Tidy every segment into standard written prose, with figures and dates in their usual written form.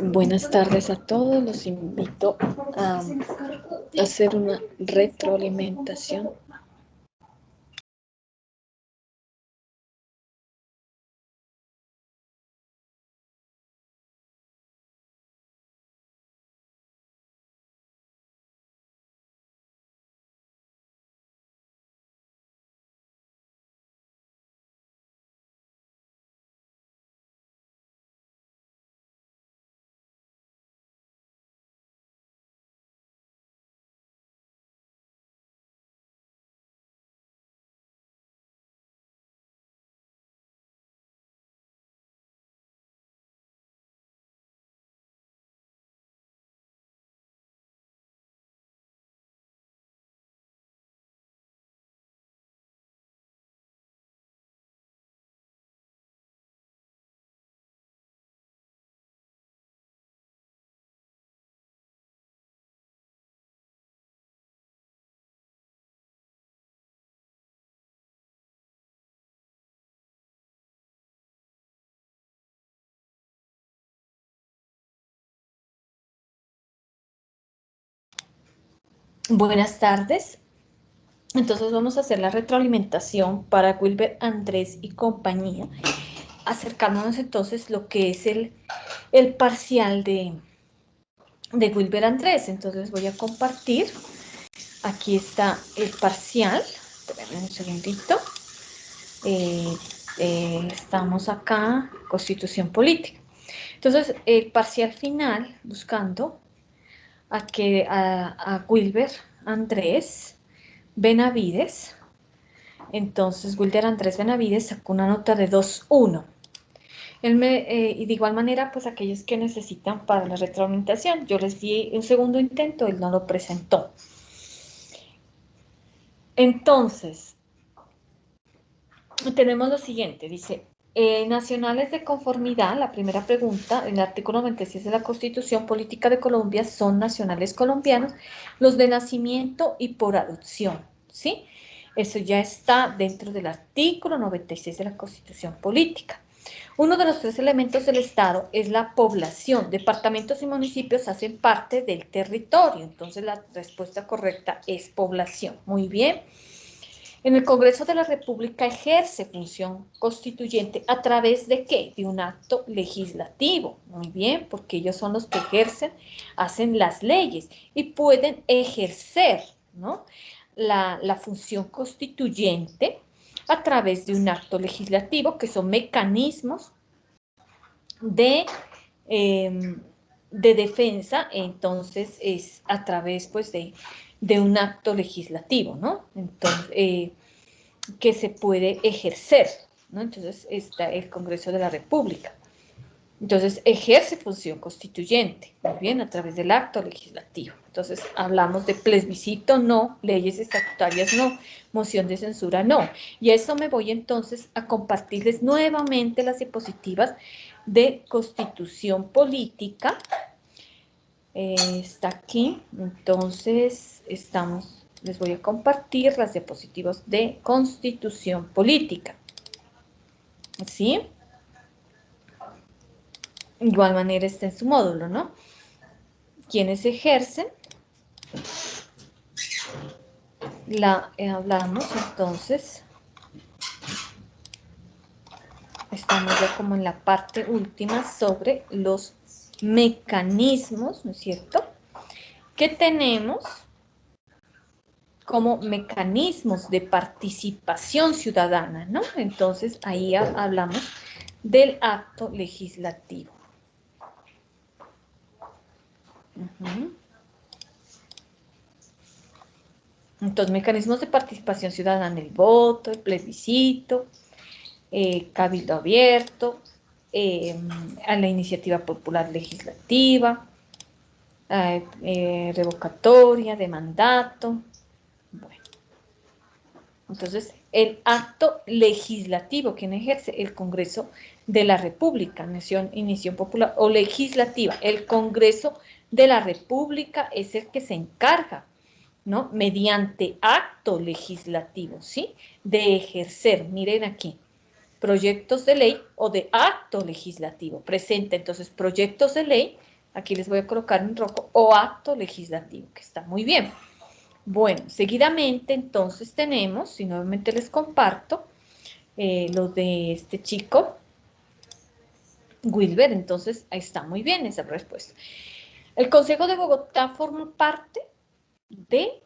Buenas tardes a todos. Los invito a hacer una retroalimentación. Buenas tardes. Entonces vamos a hacer la retroalimentación para Wilber, Andrés y compañía, acercándonos entonces lo que es el parcial de Wilber Andrés. Entonces voy a compartir. Aquí está el parcial. Espérenme un segundito. Estamos acá, Constitución Política. Entonces, el parcial final, buscando a Wilber Andrés Benavides. Entonces, Wilber Andrés Benavides sacó una nota de 2.1. Y de igual manera, pues aquellos que necesitan para la retroalimentación, yo les di un segundo intento, él no lo presentó. Entonces, tenemos lo siguiente, dice, nacionales de conformidad, la primera pregunta, en el artículo 96 de la Constitución Política de Colombia son nacionales colombianos, los de nacimiento y por adopción, ¿sí? Eso ya está dentro del artículo 96 de la Constitución Política. Uno de los 3 elementos del Estado es la población. Departamentos y municipios hacen parte del territorio, entonces la respuesta correcta es población. Muy bien. En el Congreso de la República ejerce función constituyente a través de ¿qué? De un acto legislativo. Muy bien, porque ellos son los que ejercen, hacen las leyes y pueden ejercer, ¿no? la función constituyente a través de un acto legislativo, que son mecanismos de defensa. Entonces es a través pues de un acto legislativo, ¿no? Entonces, que se puede ejercer, ¿no? Entonces está el Congreso de la República. Entonces ejerce función constituyente, muy bien, a través del acto legislativo. Entonces hablamos de plebiscito no, leyes estatutarias no, moción de censura no. Y a eso me voy entonces a compartirles nuevamente las diapositivas de Constitución Política. Está aquí, entonces les voy a compartir las diapositivas de Constitución Política. ¿Sí? De igual manera está en su módulo, ¿no? ¿Quiénes ejercen? Hablamos entonces, estamos ya como en la parte última sobre los mecanismos, ¿no es cierto?, que tenemos como mecanismos de participación ciudadana, ¿no? Entonces ahí hablamos del acto legislativo. Entonces, mecanismos de participación ciudadana, el voto, el plebiscito, cabildo abierto, a la iniciativa popular legislativa, revocatoria de mandato. Bueno, entonces el acto legislativo, ¿quién ejerce? El Congreso de la República, Iniciativa Popular o legislativa. El Congreso de la República es el que se encarga, ¿no? Mediante acto legislativo, ¿sí? De ejercer, miren aquí, proyectos de ley o de acto legislativo. Presenta entonces proyectos de ley, aquí les voy a colocar en rojo, o acto legislativo, que está muy bien. Bueno, seguidamente entonces tenemos, y nuevamente les comparto, lo de este chico, Wilber, entonces ahí está muy bien esa respuesta. El Consejo de Bogotá forma parte de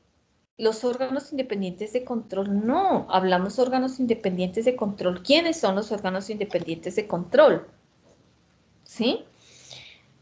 los órganos independientes de control. No, hablamos órganos independientes de control. ¿Quiénes son los órganos independientes de control? ¿Sí?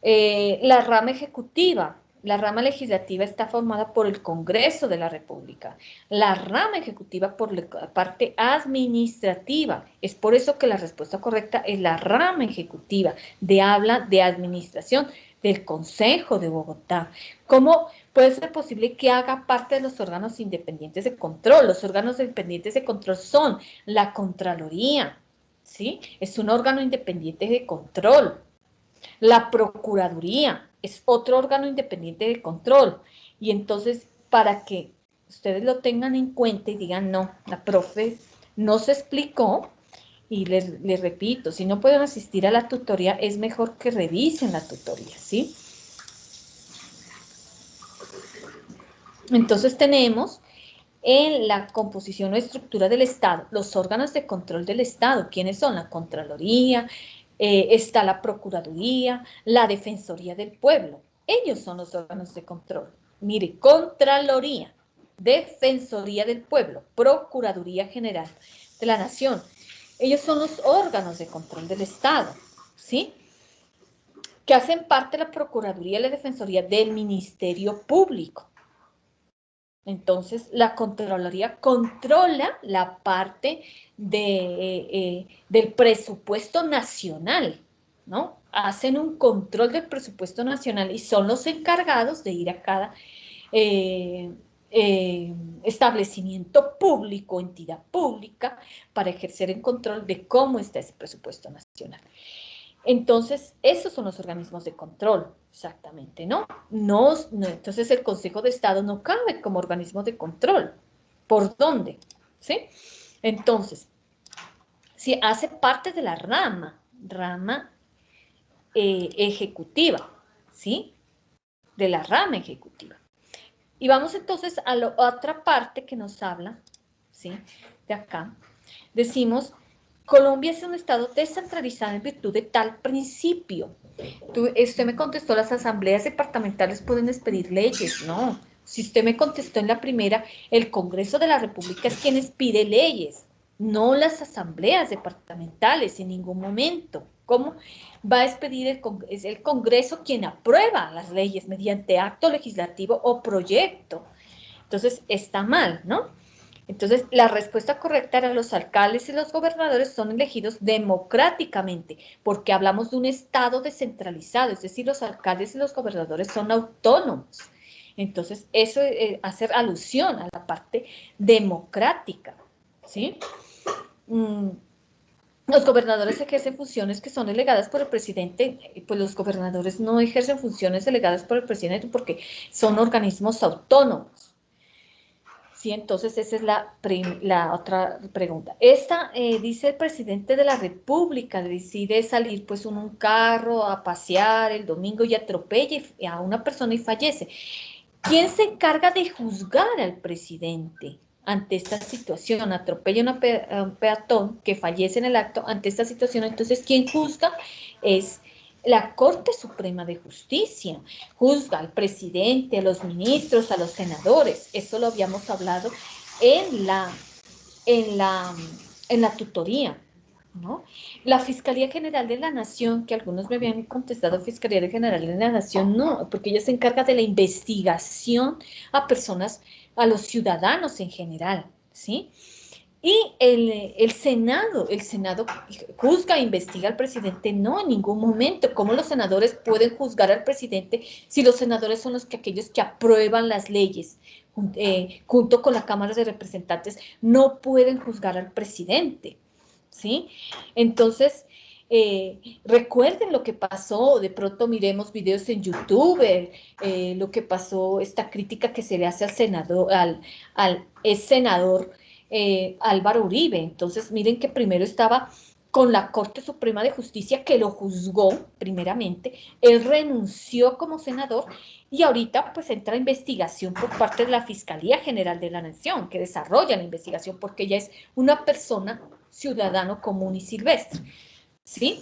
La rama ejecutiva. La rama legislativa está formada por el Congreso de la República. La rama ejecutiva por la parte administrativa. Es por eso que la respuesta correcta es la rama ejecutiva, habla de administración del Consejo de Bogotá. ¿Cómo puede ser posible que haga parte de los órganos independientes de control? Los órganos independientes de control son la Contraloría, ¿sí? Es un órgano independiente de control. La Procuraduría es otro órgano independiente de control. Y entonces, para que ustedes lo tengan en cuenta y digan, no, la profe no se explicó, y les repito, si no pueden asistir a la tutoría, es mejor que revisen la tutoría, ¿sí? Entonces tenemos en la composición o estructura del Estado, los órganos de control del Estado. ¿Quiénes son? La Contraloría, está la Procuraduría, la Defensoría del Pueblo. Ellos son los órganos de control. Mire, Contraloría, Defensoría del Pueblo, Procuraduría General de la Nación. Ellos son los órganos de control del Estado, ¿sí? Que hacen parte de la Procuraduría y la Defensoría del Ministerio Público. Entonces, la Contraloría controla la parte del presupuesto nacional, ¿no? Hacen un control del presupuesto nacional y son los encargados de ir a cada establecimiento público, entidad pública, para ejercer el control de cómo está ese presupuesto nacional. Entonces, esos son los organismos de control, exactamente, ¿no? Entonces, el Consejo de Estado no cabe como organismo de control. ¿Por dónde? ¿Sí? Entonces, si hace parte de la rama ejecutiva, ¿sí? De la rama ejecutiva. Y vamos entonces a la otra parte que nos habla, ¿sí? De acá. Decimos, Colombia es un estado descentralizado en virtud de tal principio. Usted me contestó, las asambleas departamentales pueden expedir leyes. No, si usted me contestó en la primera, el Congreso de la República es quien expide leyes, no las asambleas departamentales en ningún momento. ¿Cómo va a expedir es el Congreso quien aprueba las leyes mediante acto legislativo o proyecto? Entonces, está mal, ¿no? Entonces, la respuesta correcta era los alcaldes y los gobernadores son elegidos democráticamente, porque hablamos de un estado descentralizado, es decir, los alcaldes y los gobernadores son autónomos. Entonces, eso hace alusión a la parte democrática, ¿sí? Los gobernadores ejercen funciones que son delegadas por el presidente, pues los gobernadores no ejercen funciones delegadas por el presidente porque son organismos autónomos. Sí, entonces esa es la otra pregunta. Esta dice el presidente de la República decide salir pues en un carro a pasear el domingo y atropella a una persona y fallece. ¿Quién se encarga de juzgar al presidente ante esta situación? Atropella a un peatón que fallece en el acto ante esta situación. Entonces, ¿quién juzga? Es la Corte Suprema de Justicia. Juzga al presidente, a los ministros, a los senadores. Eso lo habíamos hablado en la tutoría, ¿no? La Fiscalía General de la Nación, que algunos me habían contestado, Fiscalía General de la Nación, no, porque ella se encarga de la investigación a personas, a los ciudadanos en general, ¿sí? Y el Senado juzga e investiga al presidente, no, en ningún momento. ¿Cómo los senadores pueden juzgar al presidente si los senadores son aquellos que aprueban las leyes? Junto con la Cámara de Representantes, no pueden juzgar al presidente, ¿sí? Entonces, recuerden lo que pasó, de pronto miremos videos en YouTube, lo que pasó, esta crítica que se le hace al senador, al ex senador Álvaro Uribe. Entonces, miren que primero estaba con la Corte Suprema de Justicia que lo juzgó primeramente, él renunció como senador y ahorita pues entra investigación por parte de la Fiscalía General de la Nación, que desarrolla la investigación porque ella es una persona ciudadano común y silvestre, ¿sí?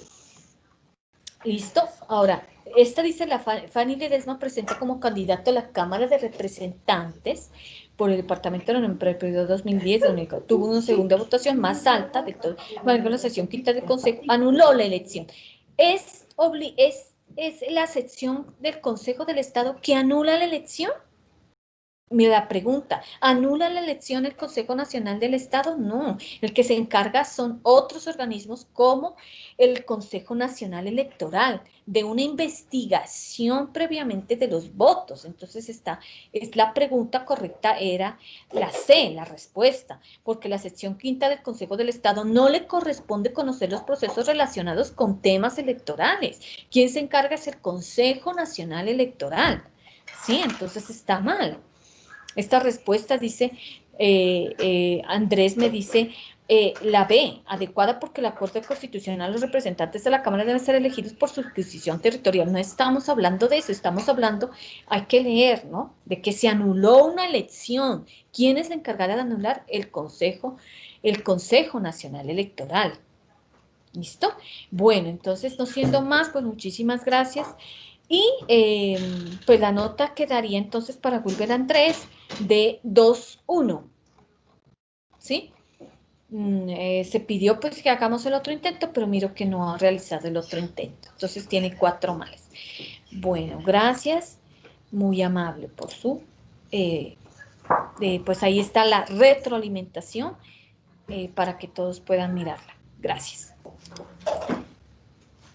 ¿Listo? Ahora, esta dice la Fanny Ledesma presenta como candidato a la Cámara de Representantes por el departamento de la el periodo 2010, donde tuvo una segunda votación más alta de todo, la sesión quinta del Consejo, anuló la elección. Es la sección del Consejo del Estado que anula la elección. Me la pregunta, ¿anula la elección el Consejo Nacional del Estado? No, el que se encarga son otros organismos como el Consejo Nacional Electoral, de una investigación previamente de los votos. Entonces es la pregunta correcta era la C, la respuesta, porque la sección quinta del Consejo del Estado no le corresponde conocer los procesos relacionados con temas electorales. ¿Quién se encarga? Es el Consejo Nacional Electoral. Sí, entonces está mal. Esta respuesta dice, Andrés me dice, la B, adecuada porque la Corte Constitucional, los representantes de la Cámara deben ser elegidos por circunscripción territorial. No estamos hablando de eso, estamos hablando, hay que leer, ¿no? De que se anuló una elección. ¿Quién es la encargada de anular? El Consejo Nacional Electoral. ¿Listo? Bueno, entonces, no siendo más, pues muchísimas gracias. Y pues la nota quedaría entonces para Wilber Andrés de 2-1. ¿Sí? Se pidió pues que hagamos el otro intento, pero miro que no ha realizado el otro intento. Entonces tiene 4 males. Bueno, gracias. Muy amable por su... pues ahí está la retroalimentación para que todos puedan mirarla. Gracias.